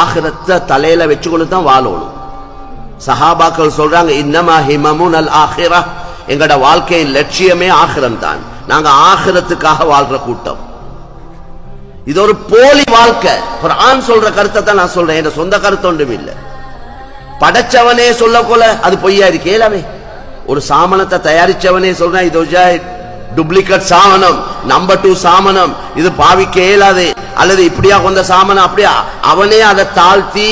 ஆகிரத்தை தலையில வச்சுக்கொண்டு தான் வாழணும். சஹாபாக்கள் சொல்றாங்க, இன்னமா ஹிமமுன் அல் ஆஹிரா, எங்கட வாழ்க்கையின் லட்சியமே ஆகிரம் தான். நாங்க ஆகிரத்துக்காக வாழ்ற கூட்டம். இது ஒரு போலி வாழ்க்கை. குர்ஆன் சொல்ற கருத்தை தான் நான் சொல்றேன், என் சொந்த கருத்து ஒன்றும் இல்லை. படைச்சவனே சொல்ல கொல அது பொய்யா இருக்கேலாவே. ஒரு சாமனத்தை தயாரிச்சவனே சொல்றேன், இது டூப்ளிகேட் சாமனம், நம்பர் 2 சாமனம், இது பாவிக்க இயலாது, அல்லது இப்படியா கொண்ட சாமனம் அப்படியா, அவனே அதை தாழ்த்தி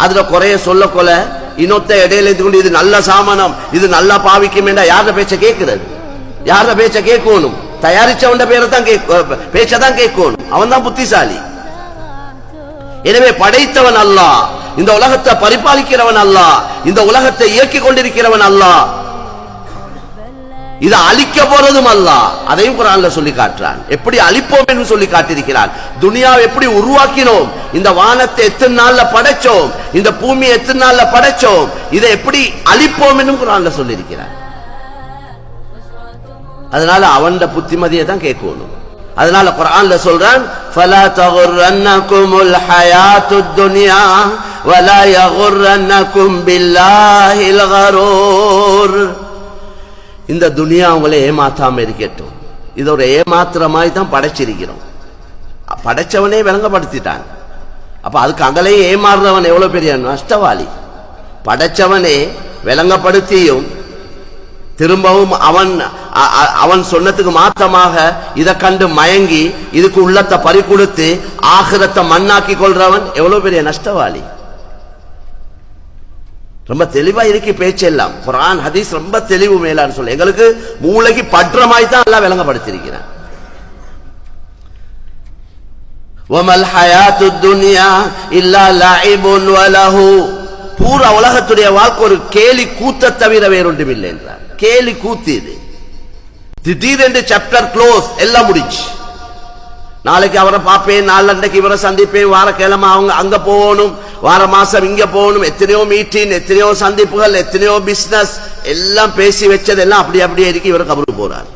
அதுல குறைய சொல்ல கொல இன்னொத்த இடையில இருந்து கொண்டு இது நல்ல சாமனம், இது நல்லா பாவிக்கும் என்றா யார பேச்ச கேட்கிறது? யார பேச்ச கேட்கணும்? தயாரிச்சவன் பேரை தான் பேச்சதான் கேட்கணும். அவன் தான் புத்திசாலி. எனவே படைத்தவன் அல்லாஹ், இந்த உலகத்தை பரிபாலிக்கிறவன் அல்லாஹ், இந்த உலகத்தை இயக்கி கொண்டிருக்கிறவன் அல்லாஹ், இதை அழிக்க போறதும் அல்லாஹ். அதையும் குர்ஆன்ல சொல்லி காட்டுறான். எப்படி அழிப்போம் என்று சொல்லி காட்டியிருக்கிறான். துனியாவை எப்படி உருவாக்கினோம், இந்த வானத்தை எத்தனை நாள்ல படைச்சோம், இந்த பூமியை எத்தனை நாள்ல படைச்சோம், இதை எப்படி அழிப்போம் என்று குர்ஆன்ல சொல்லி இருக்கிறான். அதனால அவன் புத்திமதியை தான் கேட்கணும். அதனால குர்ஆன்ல சொல்றான், ஃபலா தகுர்ரன்னகுமுல் ஹயாத்துத் துன்யா வலா யகுர்ரன்னகும் பில்லாஹில் கரூர். இந்த துனியா உங்களை ஏமாத்தாம இருக்கட்டும். இது ஒரு ஏமாத்திரமாய் தான் படைச்சிருக்கிறோம். படைச்சவனே விளங்கப்படுத்திட்டான். அப்ப அதுக்கு அங்கலேயே ஏமாறுறவன் எவ்வளவு பெரிய நஷ்டவாளி. படைச்சவனே விளங்கப்படுத்தியும் திரும்பவும் அவன் சொன்னதுக்கு மாற்றமாக இதை கண்டு மயங்கி இதுக்கு உள்ளத்தை பறி கொடுத்து ஆகிரத்தை மண்ணாக்கி கொள்றவன் எவ்வளவு பெரிய நஷ்டவாளி. ரொம்ப தெளிவா இருக்கு பேச்செல்லாம். குர்ஆன் ஹதீஸ் ரொம்ப தெளிவு மேலான்னு சொல்ல எங்களுக்கு மூளைக்கு பற்றமாய் தான் எல்லாம் விளங்கப்படுத்தியிருக்கிறான். வமல் ஹயாத்துத் துன்யா இல்லா லஇபுன் வலஹு. பூரா உலகத்துடைய வாழ்க்கை ஒரு கேலி கூத்த தவிர வேறொன்றும் இல்லை என்றார். கேலி கூத்து இது. திடீரென்று சாப்டர் க்ளோஸ், எல்லாம் முடிச்சு. நாளைக்கு அவரை பார்ப்பேன், நாளைக்கு இவரை சந்திப்பேன், வார கிழமை அவங்க அங்க போகணும், வார மாசம் இங்க போகணும், எத்தனையோ மீட்டிங், எத்தனையோ சந்திப்புகள், எத்தனையோ பிசினஸ், எல்லாம் பேசி வச்சது எல்லாம் அப்படியே இருக்கு. இவரை கபருக்கு போறார்.